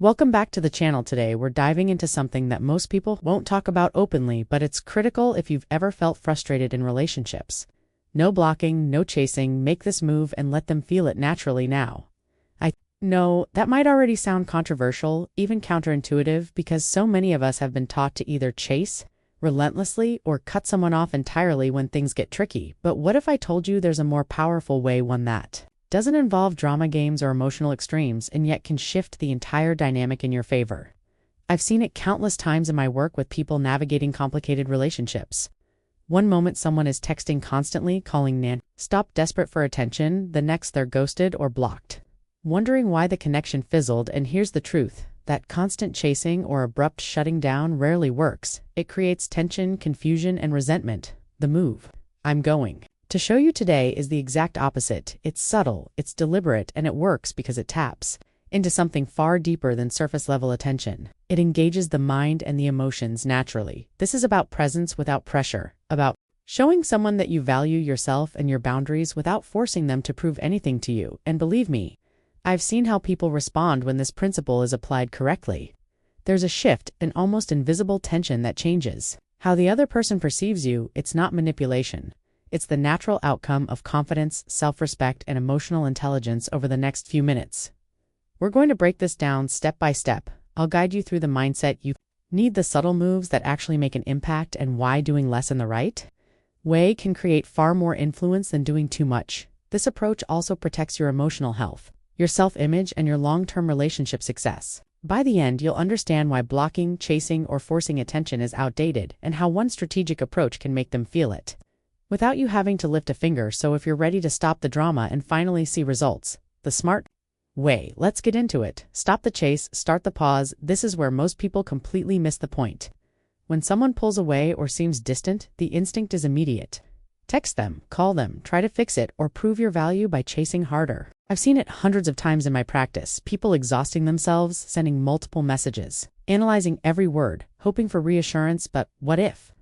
Welcome back to the channel. Today we're diving into something that most people won't talk about openly, but it's critical if you've ever felt frustrated in relationships. No blocking, no chasing, make this move and let them feel it naturally now. I know that might already sound controversial, even counterintuitive, because so many of us have been taught to either chase relentlessly or cut someone off entirely when things get tricky. But what if I told you there's a more powerful way, one that doesn't involve drama games or emotional extremes, and yet can shift the entire dynamic in your favor? I've seen it countless times in my work with people navigating complicated relationships. One moment someone is texting constantly, calling non-stop, desperate for attention. The next they're ghosted or blocked, wondering why the connection fizzled. And here's the truth: that constant chasing or abrupt shutting down rarely works. It creates tension, confusion, and resentment. The move I'm going to show you today is the exact opposite. It's subtle, it's deliberate, and it works because it taps into something far deeper than surface-level attention. It engages the mind and the emotions naturally. This is about presence without pressure, about showing someone that you value yourself and your boundaries without forcing them to prove anything to you. And believe me, I've seen how people respond when this principle is applied correctly. There's a shift, an almost invisible tension that changes how the other person perceives you. It's not manipulation. It's the natural outcome of confidence, self-respect, and emotional intelligence. Over the next few minutes, we're going to break this down step by step. I'll guide you through the mindset you need, the subtle moves that actually make an impact, and why doing less in the right way can create far more influence than doing too much. This approach also protects your emotional health, your self-image, and your long-term relationship success. By the end, you'll understand why blocking, chasing, or forcing attention is outdated, and how one strategic approach can make them feel it without you having to lift a finger. So if you're ready to stop the drama and finally see results the smart way, let's get into it. Stop the chase, start the pause. This is where most people completely miss the point. When someone pulls away or seems distant, the instinct is immediate. Text them, call them, try to fix it, or prove your value by chasing harder. I've seen it hundreds of times in my practice. People exhausting themselves, sending multiple messages, analyzing every word, hoping for reassurance. But what if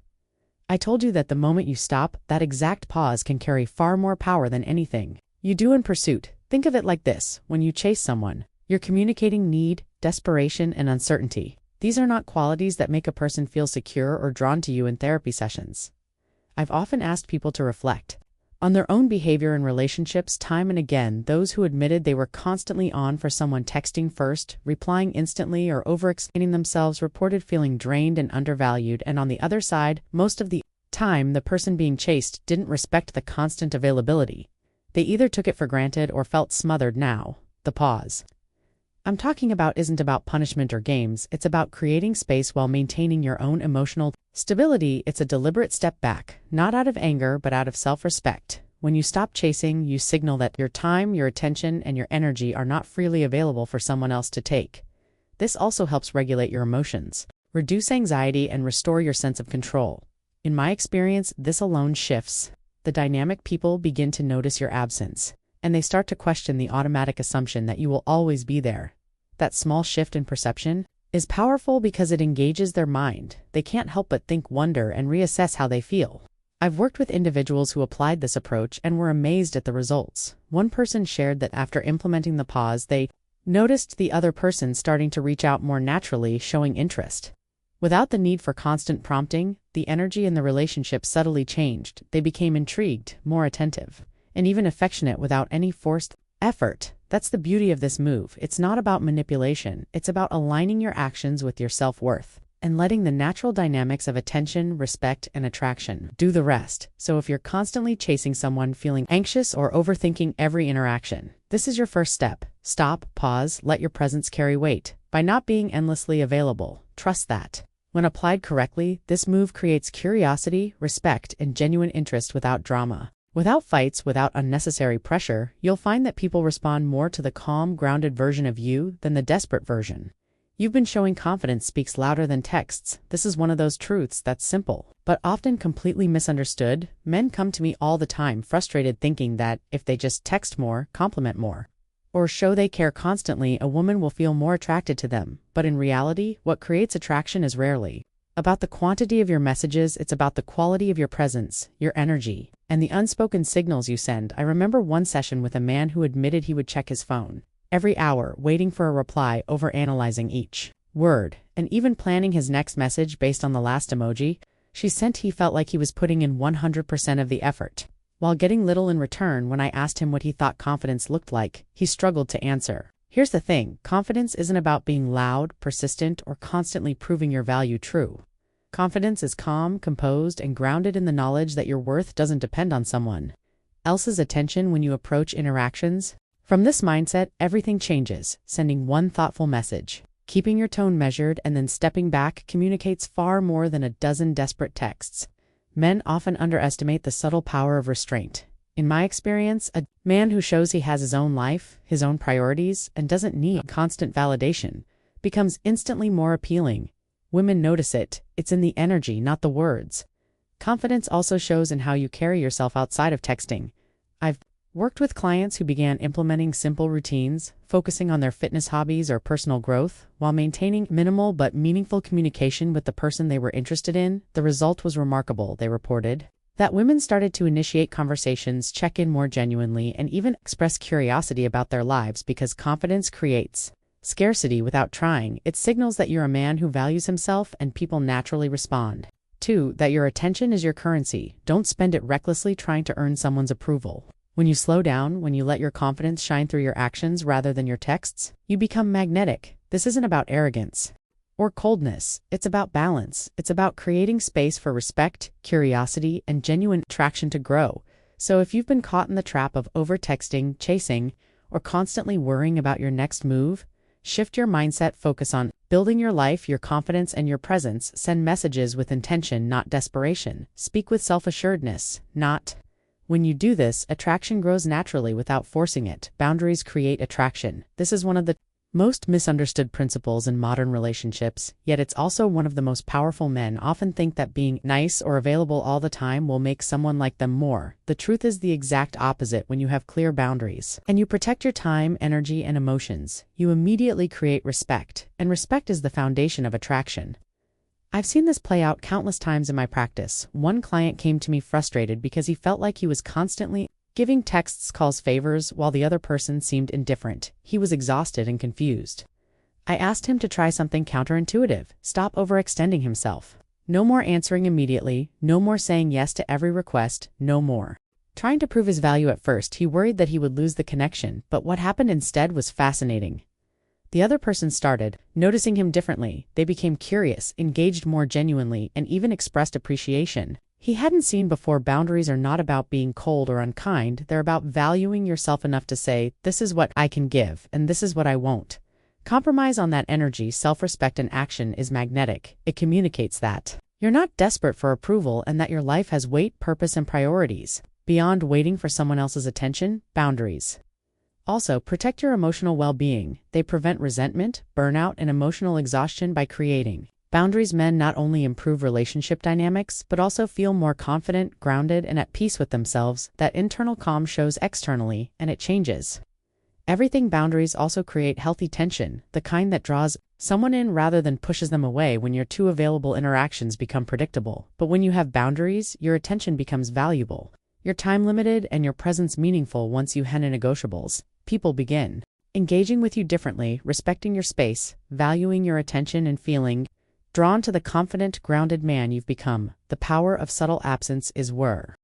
I told you that the moment you stop, that exact pause can carry far more power than anything you do in pursuit? Think of it like this: when you chase someone, you're communicating need, desperation, and uncertainty. These are not qualities that make a person feel secure or drawn to you in therapy sessions. I've often asked people to reflect on their own behavior in relationships time and again. Those who admitted they were constantly on for someone, texting first, replying instantly, or overextending themselves, reported feeling drained and undervalued. And on the other side, most of the time, the person being chased didn't respect the constant availability. They either took it for granted or felt smothered. Now, the pause I'm talking about isn't about punishment or games. It's about creating space while maintaining your own emotional stability. It's a deliberate step back, not out of anger, but out of self-respect. When you stop chasing, you signal that your time, your attention, and your energy are not freely available for someone else to take. This also helps regulate your emotions, reduce anxiety, and restore your sense of control. In my experience, this alone shifts the dynamic. People begin to notice your absence, and they start to question the automatic assumption that you will always be there. That small shift in perception is powerful because it engages their mind. They can't help but think, wonder, and reassess how they feel. I've worked with individuals who applied this approach and were amazed at the results. One person shared that after implementing the pause, they noticed the other person starting to reach out more naturally, showing interest. Without the need for constant prompting, the energy in the relationship subtly changed. They became intrigued, more attentive, and even affectionate without any forced effort. That's the beauty of this move. It's not about manipulation. It's about aligning your actions with your self-worth and letting the natural dynamics of attention, respect, and attraction do the rest. So if you're constantly chasing someone, feeling anxious, or overthinking every interaction, this is your first step. Stop, pause, let your presence carry weight. By not being endlessly available, trust that when applied correctly, this move creates curiosity, respect, and genuine interest without drama. Without fights, without unnecessary pressure. You'll find that people respond more to the calm, grounded version of you than the desperate version. You've been showing confidence speaks louder than texts. This is one of those truths that's simple, but often completely misunderstood. Men come to me all the time frustrated, thinking that if they just text more, compliment more, or show they care constantly, a woman will feel more attracted to them. But in reality, what creates attraction is rarely about the quantity of your messages. It's about the quality of your presence, your energy, and the unspoken signals you send. I remember one session with a man who admitted he would check his phone every hour waiting for a reply, overanalyzing each word, and even planning his next message based on the last emoji she sent. He felt like he was putting in 100% of the effort, while getting little in return. When I asked him what he thought confidence looked like, he struggled to answer. Here's the thing, confidence isn't about being loud, persistent, or constantly proving your value true. Confidence is calm, composed, and grounded in the knowledge that your worth doesn't depend on someone else's attention when you approach interactions. From this mindset, everything changes. Sending one thoughtful message, keeping your tone measured, and then stepping back communicates far more than a dozen desperate texts. Men often underestimate the subtle power of restraint. In my experience, a man who shows he has his own life, his own priorities, and doesn't need constant validation becomes instantly more appealing. Women notice it. It's in the energy, not the words. Confidence also shows in how you carry yourself outside of texting. I've worked with clients who began implementing simple routines, focusing on their fitness hobbies or personal growth, while maintaining minimal but meaningful communication with the person they were interested in. The result was remarkable, they reported. That women started to initiate conversations, check in more genuinely, and even express curiosity about their lives because confidence creates scarcity without trying. It signals that you're a man who values himself, and people naturally respond. 2. That your attention is your currency. Don't spend it recklessly trying to earn someone's approval. When you slow down, when you let your confidence shine through your actions rather than your texts, you become magnetic. This isn't about arrogance or coldness. It's about balance. It's about creating space for respect, curiosity, and genuine attraction to grow. So if you've been caught in the trap of over-texting, chasing, or constantly worrying about your next move, shift your mindset, focus on building your life, your confidence, and your presence. Send messages with intention, not desperation. Speak with self-assuredness, not. When you do this, attraction grows naturally without forcing it. Boundaries create attraction. This is one of the most misunderstood principles in modern relationships, yet it's also one of the most powerful. Men often think that being nice or available all the time will make someone like them more. The truth is the exact opposite. When you have clear boundaries and you protect your time, energy, and emotions, you immediately create respect, and respect is the foundation of attraction. I've seen this play out countless times in my practice. One client came to me frustrated because he felt like he was constantly giving texts, calls, favors, while the other person seemed indifferent. He was exhausted and confused. I asked him to try something counterintuitive. Stop overextending himself. No more answering immediately, no more saying yes to every request, no more trying to prove his value. At first, he worried that he would lose the connection, but what happened instead was fascinating. The other person started noticing him differently. They became curious, engaged more genuinely, and even expressed appreciation he hadn't seen before. Boundaries are not about being cold or unkind. They're about valuing yourself enough to say, this is what I can give, and this is what I won't compromise on. That energy, self-respect, and action is magnetic. It communicates that you're not desperate for approval and that your life has weight, purpose, and priorities beyond waiting for someone else's attention. Boundaries also protect your emotional well-being. They prevent resentment, burnout, and emotional exhaustion. By creating boundaries, men not only improve relationship dynamics, but also feel more confident, grounded, and at peace with themselves. That internal calm shows externally, and it changes everything. Boundaries also create healthy tension, the kind that draws someone in rather than pushes them away. When you're too available, interactions become predictable. But when you have boundaries, your attention becomes valuable, your time limited, and your presence meaningful. Once you have negotiables, people begin engaging with you differently, respecting your space, valuing your attention, and feeling drawn to the confident, grounded man you've become. The power of subtle absence is where